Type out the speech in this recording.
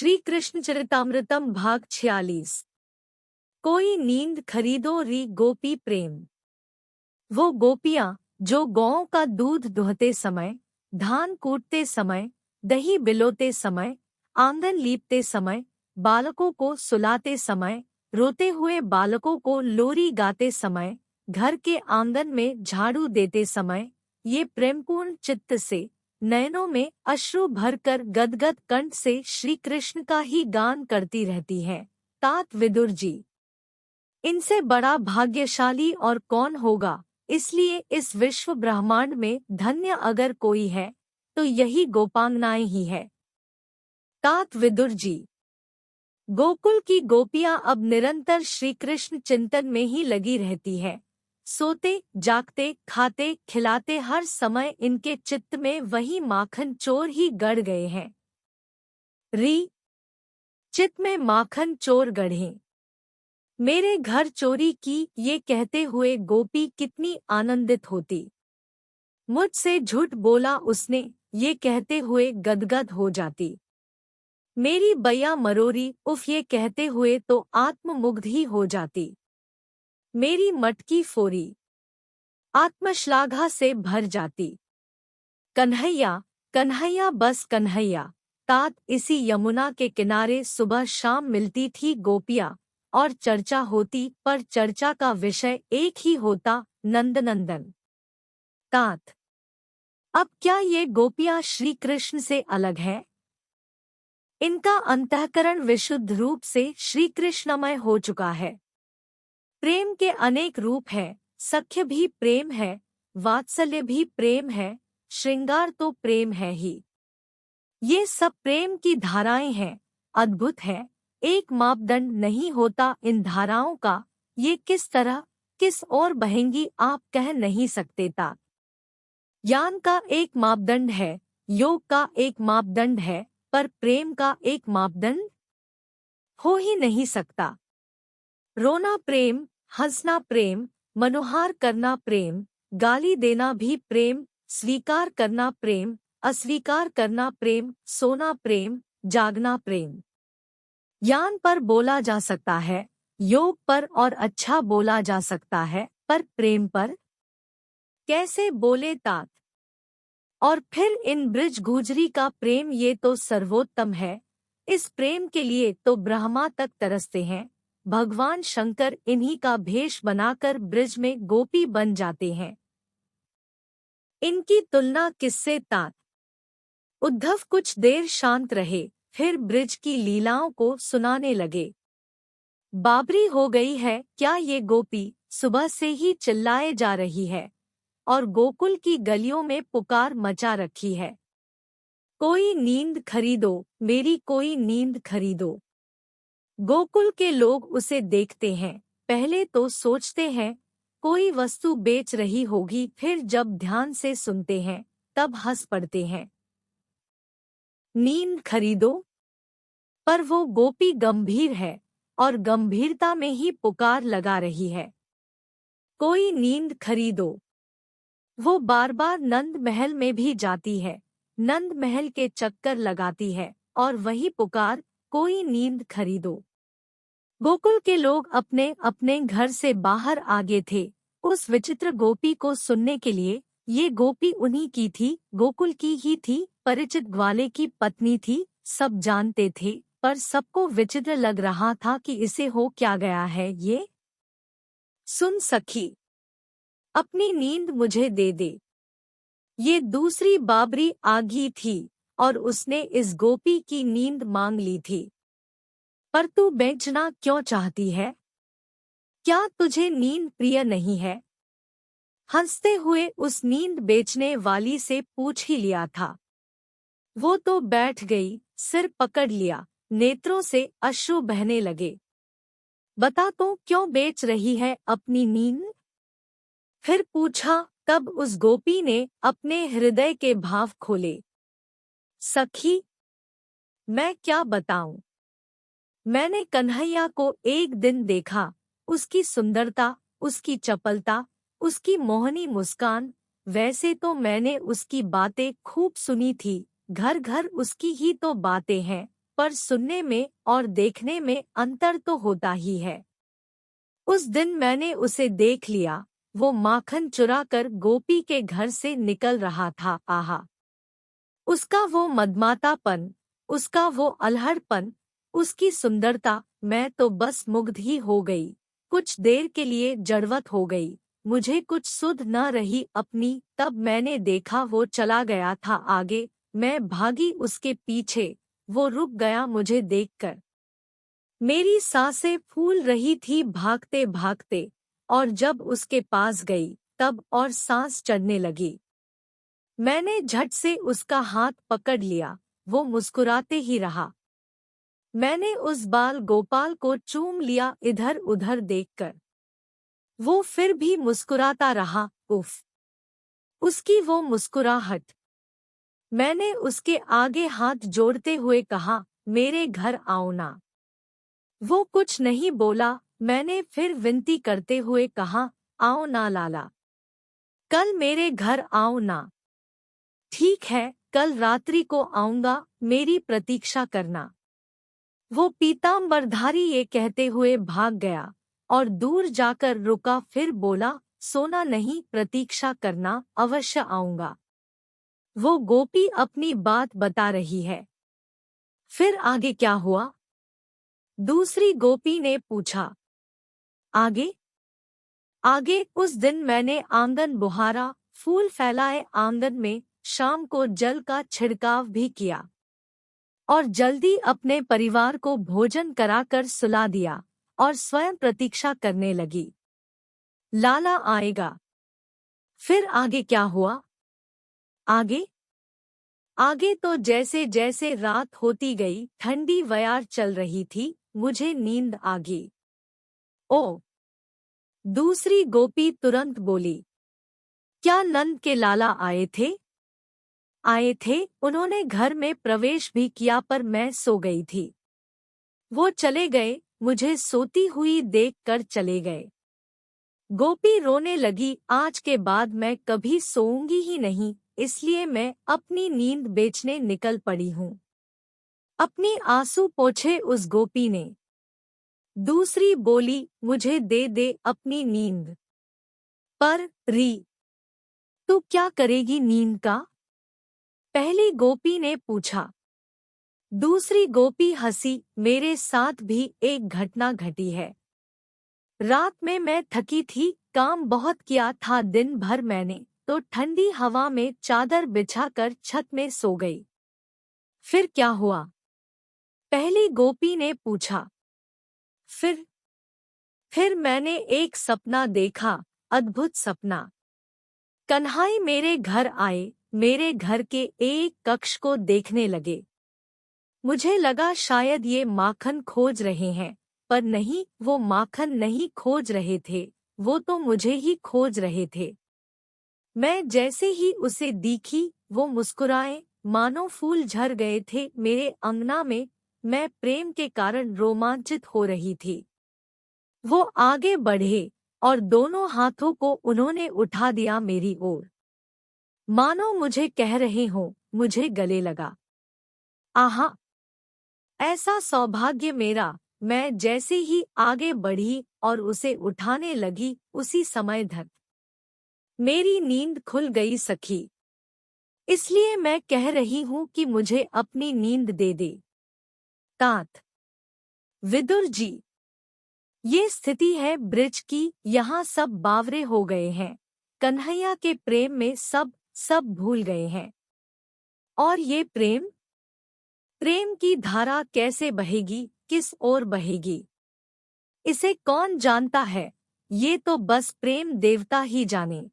श्री कृष्ण चरितामृतम भाग 46। कोई नींद खरीदो री गोपी प्रेम। वो गोपियाँ जो गौओं का दूध दुहते समय, धान कूटते समय, दही बिलोते समय, आंगन लीपते समय, बालकों को सुलाते समय, रोते हुए बालकों को लोरी गाते समय, घर के आंगन में झाड़ू देते समय, ये प्रेमपूर्ण चित्त से नयनों में अश्रु भरकर गदगद कंठ से श्री कृष्ण का ही गान करती रहती है। तात विदुर जी, इनसे बड़ा भाग्यशाली और कौन होगा। इसलिए इस विश्व ब्रह्मांड में धन्य अगर कोई है तो यही गोपांगनाएं ही है। तात विदुर जी, गोकुल की गोपियां अब निरंतर श्री कृष्ण चिंतन में ही लगी रहती है। सोते जागते खाते खिलाते हर समय इनके चित्त में वही माखन चोर ही गड़ गए हैं। री चित्त में माखन चोर गढ़े, मेरे घर चोरी की, ये कहते हुए गोपी कितनी आनंदित होती। मुझसे झूठ बोला उसने, ये कहते हुए गदगद हो जाती। मेरी बैया मरोरी, उफ, ये कहते हुए तो आत्ममुग्ध ही हो जाती। मेरी मटकी फोरी, आत्मश्लाघा से भर जाती। कन्हैया कन्हैया बस कन्हैया। तात इसी यमुना के किनारे सुबह शाम मिलती थी गोपियाँ और चर्चा होती, पर चर्चा का विषय एक ही होता, नंदनंदन। तात अब क्या ये गोपियाँ श्री कृष्ण से अलग है? इनका अंतःकरण विशुद्ध रूप से श्री कृष्णमय हो चुका है। प्रेम के अनेक रूप हैं, सख्य भी प्रेम है, वात्सल्य भी प्रेम है, श्रृंगार तो प्रेम है ही। ये सब प्रेम की धाराएं हैं, अद्भुत है। एक मापदंड नहीं होता इन धाराओं का, ये किस तरह किस ओर बहेंगी आप कह नहीं सकते। ता ज्ञान का एक मापदंड है, योग का एक मापदंड है, पर प्रेम का एक मापदंड हो ही नहीं सकता। रोना प्रेम, हंसना प्रेम, मनोहार करना प्रेम, गाली देना भी प्रेम, स्वीकार करना प्रेम, अस्वीकार करना प्रेम, सोना प्रेम, जागना प्रेम। ज्ञान पर बोला जा सकता है, योग पर और अच्छा बोला जा सकता है, पर प्रेम पर कैसे बोले। तात और फिर इन ब्रिज गुजरी का प्रेम, ये तो सर्वोत्तम है। इस प्रेम के लिए तो ब्रह्मा तक तरसते हैं। भगवान शंकर इन्हीं का भेष बनाकर ब्रिज में गोपी बन जाते हैं। इनकी तुलना किससे। तात उद्धव कुछ देर शांत रहे, फिर ब्रिज की लीलाओं को सुनाने लगे। बाबरी हो गई है क्या ये गोपी, सुबह से ही चिल्लाए जा रही है और गोकुल की गलियों में पुकार मचा रखी है। कोई नींद खरीदो मेरी, कोई नींद खरीदो। गोकुल के लोग उसे देखते हैं, पहले तो सोचते हैं कोई वस्तु बेच रही होगी, फिर जब ध्यान से सुनते हैं तब हंस पड़ते हैं। नींद खरीदो, पर वो गोपी गंभीर है और गंभीरता में ही पुकार लगा रही है। कोई नींद खरीदो। वो बार बार नंद महल में भी जाती है, नंद महल के चक्कर लगाती है और वही पुकार, कोई नींद खरीदो। गोकुल के लोग अपने अपने घर से बाहर आ गए थे उस विचित्र गोपी को सुनने के लिए। ये गोपी उन्हीं की थी, गोकुल की ही थी, परिचित ग्वाले की पत्नी थी। सब जानते थे, पर सबको विचित्र लग रहा था कि इसे हो क्या गया है ये। सुन सखी, अपनी नींद मुझे दे दे। ये दूसरी बाबरी आगी थी और उसने इस गोपी की नींद मांग ली थी। पर तू बेचना क्यों चाहती है? क्या तुझे नींद प्रिय नहीं है? हंसते हुए उस नींद बेचने वाली से पूछ ही लिया था। वो तो बैठ गई, सिर पकड़ लिया, नेत्रों से अश्रु बहने लगे। बता तो क्यों बेच रही है अपनी नींद? फिर पूछा, तब उस गोपी ने अपने हृदय के भाव खोले। सखी, मैं क्या बताऊं? मैंने कन्हैया को एक दिन देखा, उसकी सुंदरता, उसकी चपलता, उसकी मोहनी मुस्कान, वैसे तो मैंने उसकी बातें खूब सुनी थी, घर घर उसकी ही तो बातें हैं, पर सुनने में और देखने में अंतर तो होता ही है। उस दिन मैंने उसे देख लिया, वो माखन चुराकर गोपी के घर से निकल रहा था। आहा! उसका वो मदमातापन, उसका वो अलहड़पन, उसकी सुंदरता, मैं तो बस मुग्ध ही हो गई। कुछ देर के लिए जड़वत हो गई, मुझे कुछ सुध न रही अपनी। तब मैंने देखा वो चला गया था आगे, मैं भागी उसके पीछे, वो रुक गया मुझे देखकर। मेरी सांसें फूल रही थी भागते भागते, और जब उसके पास गई तब और सांस चढ़ने लगी। मैंने झट से उसका हाथ पकड़ लिया, वो मुस्कुराते ही रहा। मैंने उस बाल गोपाल को चूम लिया इधर उधर देखकर। वो फिर भी मुस्कुराता रहा। उफ! उसकी वो मुस्कुराहट! मैंने उसके आगे हाथ जोड़ते हुए कहा, मेरे घर आओ ना। वो कुछ नहीं बोला। मैंने फिर विनती करते हुए कहा, आओ ना लाला, कल मेरे घर आओ ना। ठीक है, कल रात्रि को आऊंगा, मेरी प्रतीक्षा करना। वो पीतांबरधारी ये कहते हुए भाग गया और दूर जाकर रुका, फिर बोला, सोना नहीं, प्रतीक्षा करना, अवश्य आऊंगा। वो गोपी अपनी बात बता रही है। फिर आगे क्या हुआ? दूसरी गोपी ने पूछा। आगे? आगे उस दिन मैंने आंगन बुहारा, फूल फैलाए आंगन में, शाम को जल का छिड़काव भी किया और जल्दी अपने परिवार को भोजन कराकर सुला दिया और स्वयं प्रतीक्षा करने लगी, लाला आएगा। फिर आगे क्या हुआ? आगे? आगे तो जैसे जैसे रात होती गई, ठंडी व्यार चल रही थी, मुझे नींद आ गई। ओ! दूसरी गोपी तुरंत बोली, क्या नंद के लाला आए थे? आए थे, उन्होंने घर में प्रवेश भी किया, पर मैं सो गई थी। वो चले गए, मुझे सोती हुई देखकर चले गए। गोपी रोने लगी, आज के बाद मैं कभी सोऊंगी ही नहीं, इसलिए मैं अपनी नींद बेचने निकल पड़ी हूँ। अपनी आंसू पोंछे उस गोपी ने। दूसरी बोली, मुझे दे दे अपनी नींद। पर री, तू क्या करेगी नींद का? पहली गोपी ने पूछा। दूसरी गोपी हंसी, मेरे साथ भी एक घटना घटी है। रात में मैं थकी थी, काम बहुत किया था दिन भर मैंने, तो ठंडी हवा में चादर बिछाकर छत में सो गई। फिर क्या हुआ? पहली गोपी ने पूछा। फिर मैंने एक सपना देखा, अद्भुत सपना। कन्हाई मेरे घर आए, मेरे घर के एक कक्ष को देखने लगे। मुझे लगा शायद ये माखन खोज रहे हैं, पर नहीं, वो माखन नहीं खोज रहे थे, वो तो मुझे ही खोज रहे थे। मैं जैसे ही उसे दिखी, वो मुस्कुराए, मानो फूल झर गए थे मेरे अंगना में। मैं प्रेम के कारण रोमांचित हो रही थी। वो आगे बढ़े और दोनों हाथों को उन्होंने उठा दिया मेरी ओर, मानो मुझे कह रहे हो, मुझे गले लगा। आहा! ऐसा सौभाग्य मेरा! मैं जैसे ही आगे बढ़ी और उसे उठाने लगी, उसी समय धक मेरी नींद खुल गई सखी। इसलिए मैं कह रही हूँ कि मुझे अपनी नींद दे दे। तात विदुर जी, ये स्थिति है ब्रिज की, यहाँ सब बावरे हो गए हैं, कन्हैया के प्रेम में सब भूल गए हैं। और ये प्रेम की धारा कैसे बहेगी, किस ओर बहेगी, इसे कौन जानता है? ये तो बस प्रेम देवता ही जाने।